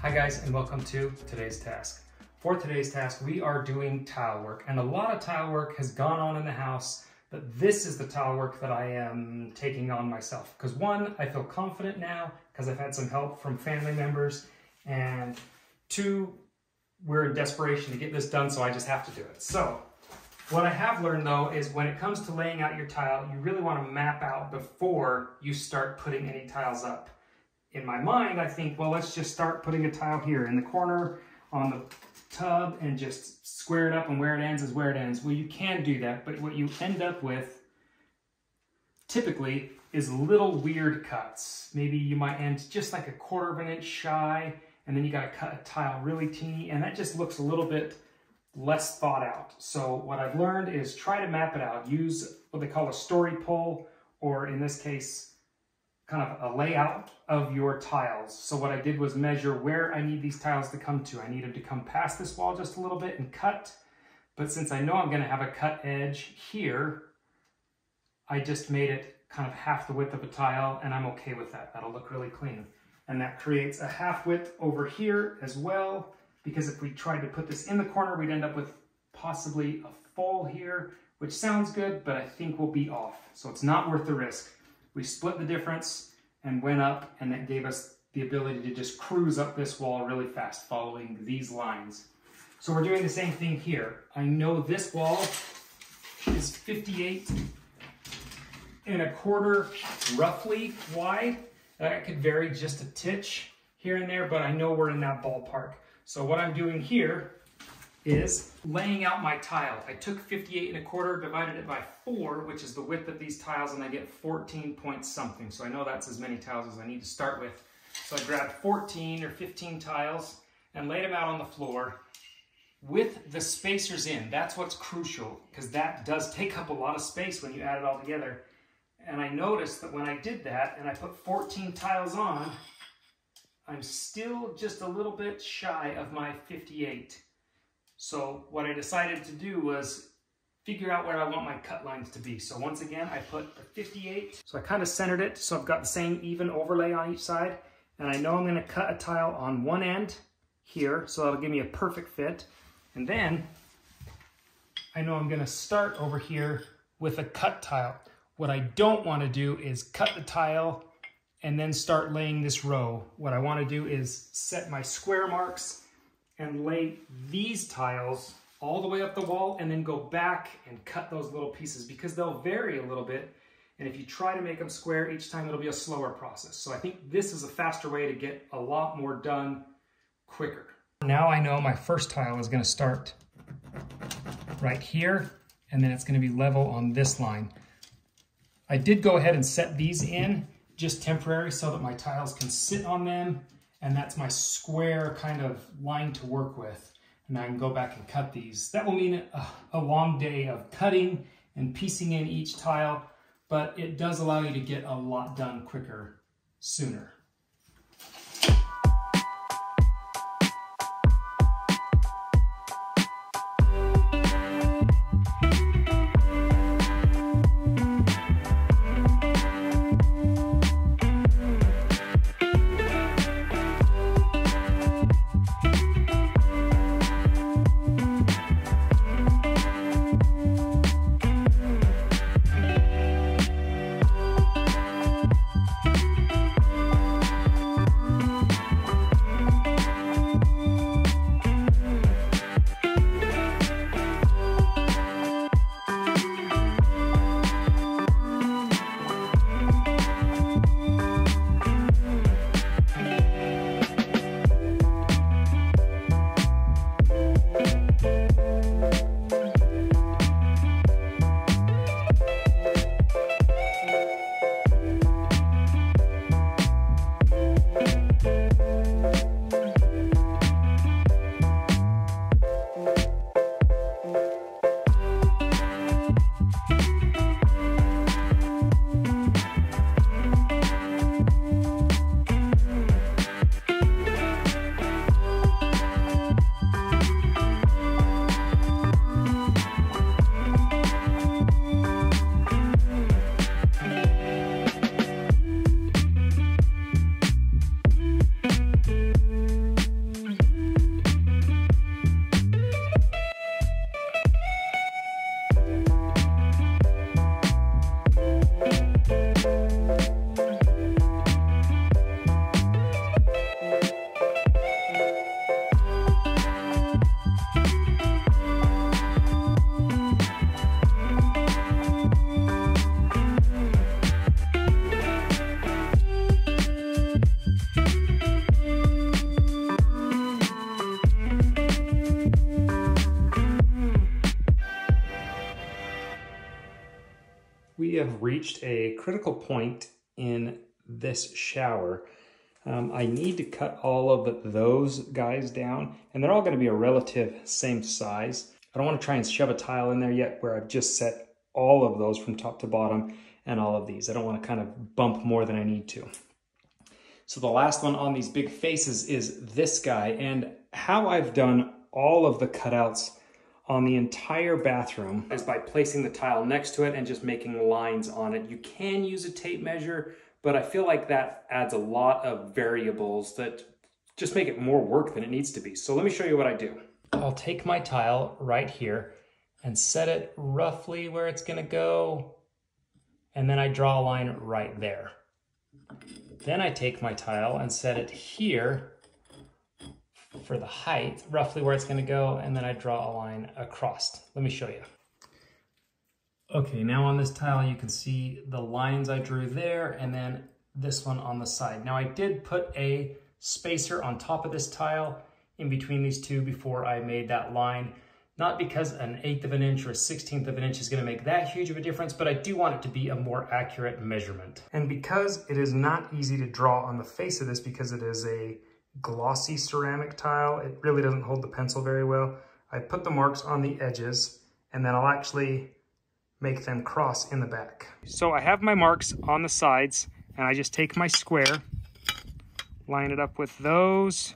Hi guys, and welcome to today's task. For today's task, we are doing tile work, and a lot of tile work has gone on in the house, but this is the tile work that I am taking on myself. Because one, I feel confident now because I've had some help from family members, and two, we're in desperation to get this done, so I just have to do it. So what I have learned though is when it comes to laying out your tile, you really want to map out before you start putting any tiles up. In my mind, I think, well, let's just start putting a tile here in the corner on the tub and just square it up, and where it ends is where it ends. Well, you can do that, but what you end up with typically is little weird cuts. Maybe you might end just like a 1/4 of an inch shy, and then you got to cut a tile really teeny, and that just looks a little bit less thought out. So what I've learned is try to map it out. Use what they call a story pole, or in this case, kind of a layout of your tiles. So what I did was measure where I need these tiles to come to. I needed to come past this wall just a little bit and cut, but since I know I'm going to have a cut edge here, I just made it kind of half the width of a tile, and I'm okay with that. That'll look really clean. And that creates a half width over here as well, because if we tried to put this in the corner, we'd end up with possibly a fall here, which sounds good, but I think we'll be off. So it's not worth the risk. We split the difference and went up, and that gave us the ability to just cruise up this wall really fast following these lines. So we're doing the same thing here. I know this wall is 58¼ roughly wide. That could vary just a titch here and there, but I know we're in that ballpark. So what I'm doing here is laying out my tile. I took 58¼ divided it by 4, which is the width of these tiles, and I get 14 point something. So I know that's as many tiles as I need to start with. So I grabbed 14 or 15 tiles and laid them out on the floor with the spacers in. That's what's crucial, because that does take up a lot of space when you add it all together. And I noticed that when I did that and I put 14 tiles on, I'm still just a little bit shy of my 58. So what I decided to do was figure out where I want my cut lines to be. So once again, I put the 58. So I kind of centered it so I've got the same even overlay on each side. And I know I'm going to cut a tile on one end here, so that'll give me a perfect fit. And then I know I'm going to start over here with a cut tile. What I don't want to do is cut the tile and then start laying this row. What I want to do is set my square marks and lay these tiles all the way up the wall, and then go back and cut those little pieces, because they'll vary a little bit. And if you try to make them square each time, it'll be a slower process. So I think this is a faster way to get a lot more done quicker. Now I know my first tile is going to start right here, and then it's going to be level on this line. I did go ahead and set these in just temporary so that my tiles can sit on them, and that's my square kind of line to work with. And I can go back and cut these. That will mean a long day of cutting and piecing in each tile, but it does allow you to get a lot done quicker, sooner. have reached a critical point in this shower. I need to cut all of those guys down, and they're all going to be a relative same size. I don't want to try and shove a tile in there yet where I've just set all of those from top to bottom and all of these. I don't want to kind of bump more than I need to. So the last one on these big faces is this guy, and how I've done all of the cutouts on the entire bathroom is by placing the tile next to it and just making lines on it. You can use a tape measure, but I feel like that adds a lot of variables that just make it more work than it needs to be. So let me show you what I do. I'll take my tile right here and set it roughly where it's gonna go, and then I draw a line right there. Then I take my tile and set it here for the height, roughly where it's gonna go, and then I draw a line across. Let me show you. Okay, now on this tile you can see the lines I drew there and then this one on the side. Now I did put a spacer on top of this tile in between these two before I made that line. Not because an 1/8 of an inch or a 1/16 of an inch is going to make that huge of a difference, but I do want it to be a more accurate measurement. And because it is not easy to draw on the face of this because it is a glossy ceramic tile, it really doesn't hold the pencil very well. I put the marks on the edges and then I'll actually make them cross in the back. So I have my marks on the sides and I just take my square, line it up with those,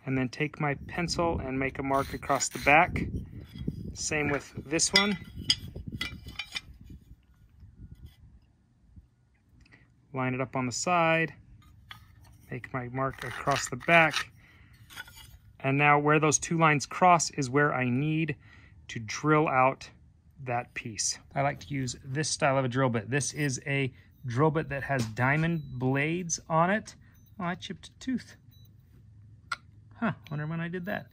and then take my pencil and make a mark across the back. Same with this one. Line it up on the side, make my mark across the back. And now where those two lines cross is where I need to drill out that piece. I like to use this style of a drill bit. This is a drill bit that has diamond blades on it. Oh, I chipped a tooth. Huh, wonder when I did that.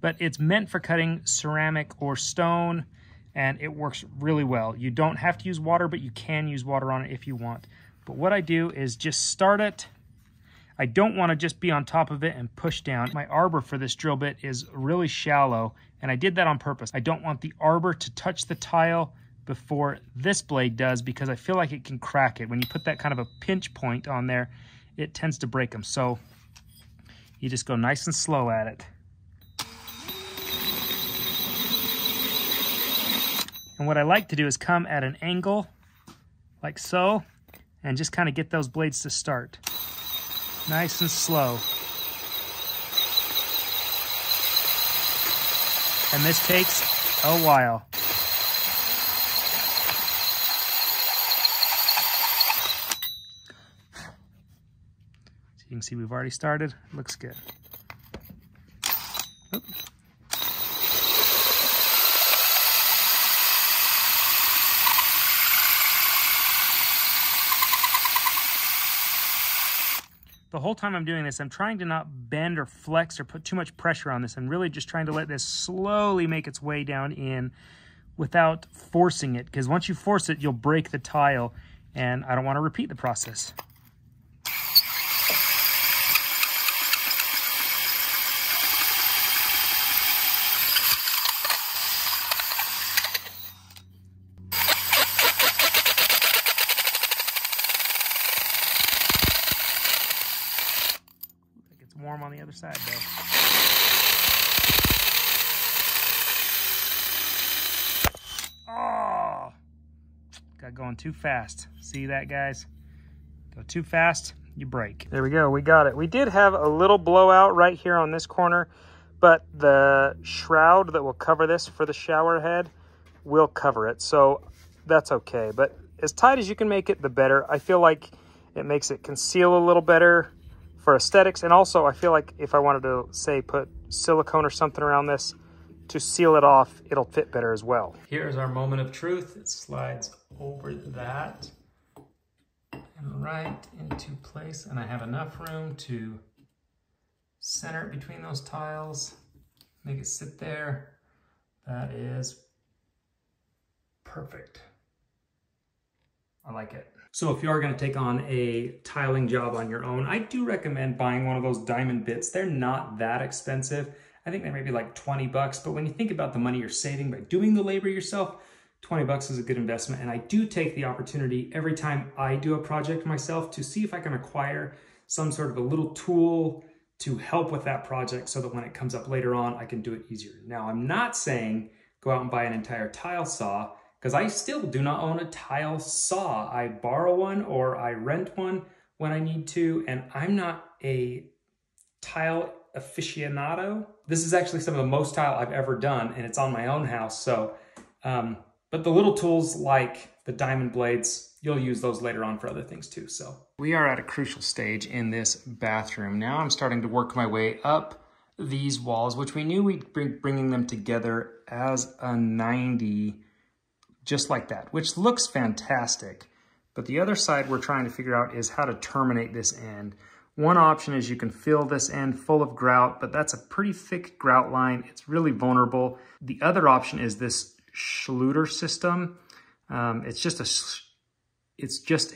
But it's meant for cutting ceramic or stone, and it works really well. You don't have to use water, but you can use water on it if you want. But what I do is just start it. I don't want to just be on top of it and push down. My arbor for this drill bit is really shallow, and I did that on purpose. I don't want the arbor to touch the tile before this blade does because I feel like it can crack it. When you put that kind of a pinch point on there, it tends to break them. So you just go nice and slow at it. And what I like to do is come at an angle, like so, and just kind of get those blades to start. Nice and slow. And this takes a while. So you can see we've already started. Looks good. Oop. The whole time I'm doing this, I'm trying to not bend or flex or put too much pressure on this. I'm really just trying to let this slowly make its way down in without forcing it, because once you force it, you'll break the tile, and I don't want to repeat the process. Warm on the other side though. Oh, got going too fast. See that, guys? Go too fast, you break. There we go, we got it. We did have a little blowout right here on this corner, but the shroud that will cover this for the shower head will cover it, so that's okay. But as tight as you can make it, the better. I feel like it makes it conceal a little better for aesthetics, and also I feel like if I wanted to, say, put silicone or something around this to seal it off, it'll fit better as well. Here's our moment of truth. It slides over that and right into place, and I have enough room to center it between those tiles, make it sit there. That is perfect. I like it. So if you are going to take on a tiling job on your own, I do recommend buying one of those diamond bits. They're not that expensive. I think they may be like 20 bucks, but when you think about the money you're saving by doing the labor yourself, 20 bucks is a good investment. And I do take the opportunity every time I do a project myself to see if I can acquire some sort of a little tool to help with that project so that when it comes up later on, I can do it easier. Now, I'm not saying go out and buy an entire tile saw, because I still do not own a tile saw. I borrow one or I rent one when I need to, and I'm not a tile aficionado. This is actually some of the most tile I've ever done, and it's on my own house. So, but the little tools like the diamond blades, you'll use those later on for other things too. So we are at a crucial stage in this bathroom. Now I'm starting to work my way up these walls, which we knew we'd bringing them together as a 90, just like that, which looks fantastic. But the other side we're trying to figure out is how to terminate this end. One option is you can fill this end full of grout, but that's a pretty thick grout line. It's really vulnerable. The other option is this Schluter system. It's just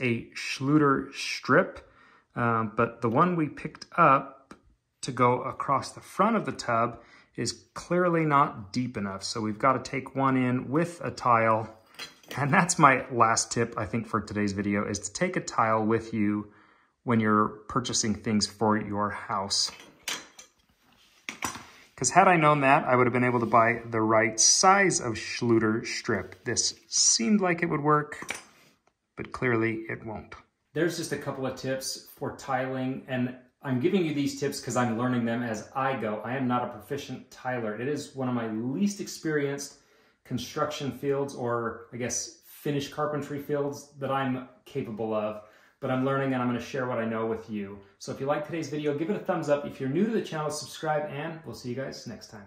a Schluter strip, but the one we picked up to go across the front of the tub is clearly not deep enough. So we've got to take one in with a tile. And that's my last tip, I think, for today's video, is to take a tile with you when you're purchasing things for your house. Because had I known that, I would have been able to buy the right size of Schluter strip. This seemed like it would work, but clearly it won't. There's just a couple of tips for tiling, and I'm giving you these tips because I'm learning them as I go. I am not a proficient tiler. It is one of my least experienced construction fields, or I guess finished carpentry fields, that I'm capable of. But I'm learning, and I'm going to share what I know with you. So if you like today's video, give it a thumbs up. If you're new to the channel, subscribe, and we'll see you guys next time.